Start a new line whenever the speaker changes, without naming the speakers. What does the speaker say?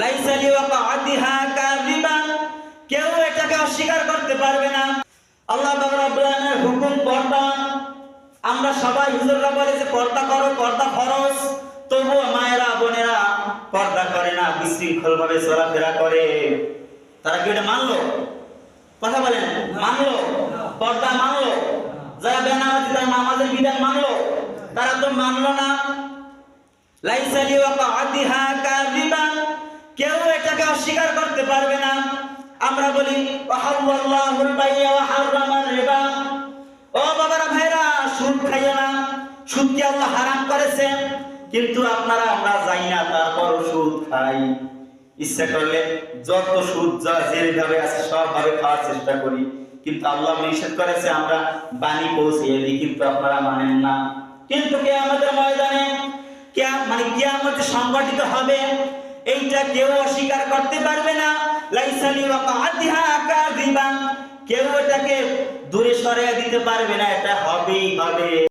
লাইসা লিওয়াকাতিহা কাযিবান, কেউ এটাকে অস্বীকার করতে পারবে না। আল্লাহ পাক রব্বুল আলামিনের হুকুম পর্দা। আমরা সবাই হুজুররা বলে যে পর্দা করো, পর্দা ফরজ, তবুও মায়েরা বোনেরা পর্দা করে না, বিশৃঙ্খল ভাবে চলাফেরা করে। তারা কি এটা মানলো? কথা বলেন, মানলো? পর্দা মানলো? যারা বেনামাজি তারা নামাজের বিধান মানলো? তারা তো মানলো না। লাইসা লিওয়াকাতিহা কাযিবান, কেউ এটাকে অস্বীকার করতে পারবে না। আমরা বলি ওয়াহাল্লাহুল বাই'a ওয়া হারামার রিবা। ও বাবারা ভাইরা, সুদ খাইও না, সুদকে আল্লাহ হারাম করেছেন, কিন্তু আমরা যাই না, তারপর সুদ খাই। ইচ্ছা করলে যত সুদ যা যেভাবে আছে সব ভাবে খাওয়ার চেষ্টা করি, কিন্তু আল্লাহ নিষেধ করেছে আমরা বাণী পৌঁছিয়ে দিই, কিন্তু আপনারা মানেন না। কিন্তু কিয়ামতের ময়দানে কিয়ামত সংগঠিত হবে, এইটা কেউ অস্বীকার করতে পারবে না। লাইসা লিওয়াকাতিহা কাযিবান, কেউ এটাকে দূরে সরিয়ে দিতে পারবে না, এটা হবেই হবে।